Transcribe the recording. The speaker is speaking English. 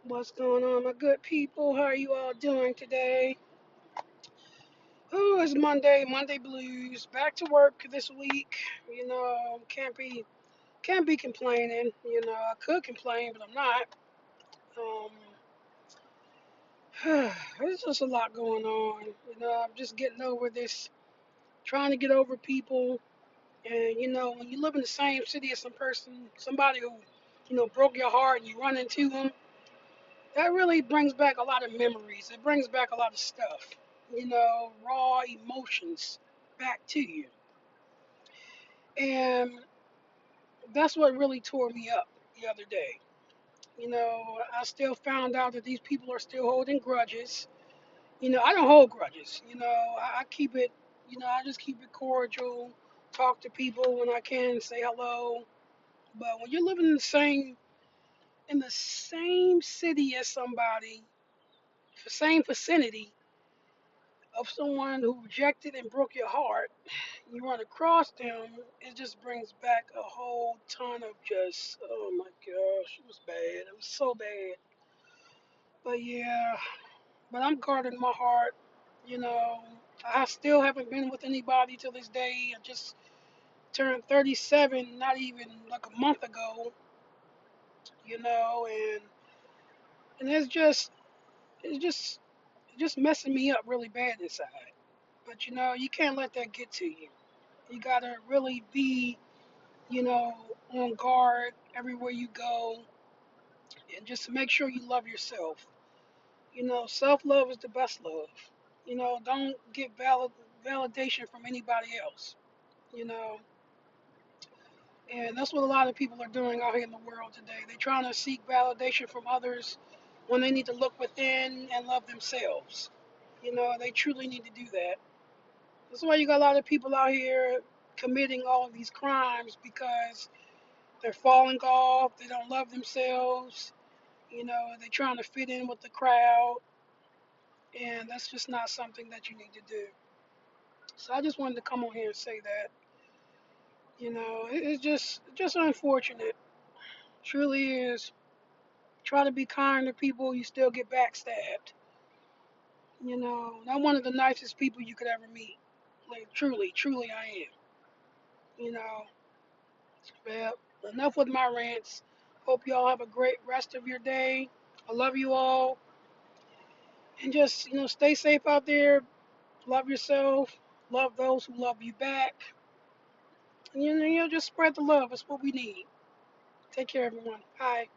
What's going on, my good people? How are you all doing today? Oh, it's Monday, Monday blues. Back to work this week. Can't be complaining. I could complain, but I'm not. Um, there's just a lot going on. I'm just getting over this, trying to get over people. And when you live in the same city as somebody who, broke your heart, and you run into them, that really brings back a lot of memories. It brings back a lot of stuff, raw emotions back to you. And that's what really tore me up the other day. I still found out that these people are still holding grudges. I don't hold grudges. I keep it, I just keep it cordial, talk to people when I can, say hello. But when you're living in the same city as somebody, the same vicinity, of someone who rejected and broke your heart, you run across them, it just brings back a whole ton of just, oh my gosh, it was bad. It was so bad. But yeah, but I'm guarding my heart. You know, I still haven't been with anybody till this day. I just turned 37, not even like a month ago. And it's just messing me up really bad inside. But you can't let that get to you. You gotta really be, you know, on guard everywhere you go, and just make sure you love yourself. Self love is the best love. Don't get validation from anybody else. You know, and that's what a lot of people are doing out here in the world today. They're trying to seek validation from others when they need to look within and love themselves. They truly need to do that. That's why you got a lot of people out here committing all of these crimes because they're falling off. They don't love themselves. They're trying to fit in with the crowd, and that's just not something that you need to do. So I just wanted to come on here and say that. It's just unfortunate. Truly is. Try to be kind to people, you still get backstabbed. Not one of the nicest people you could ever meet. Like truly, truly, I am. You know. Well, enough with my rants. Hope y'all have a great rest of your day. I love you all. And just, stay safe out there. Love yourself. Love those who love you back. And, just spread the love. It's what we need. Take care, everyone. Bye.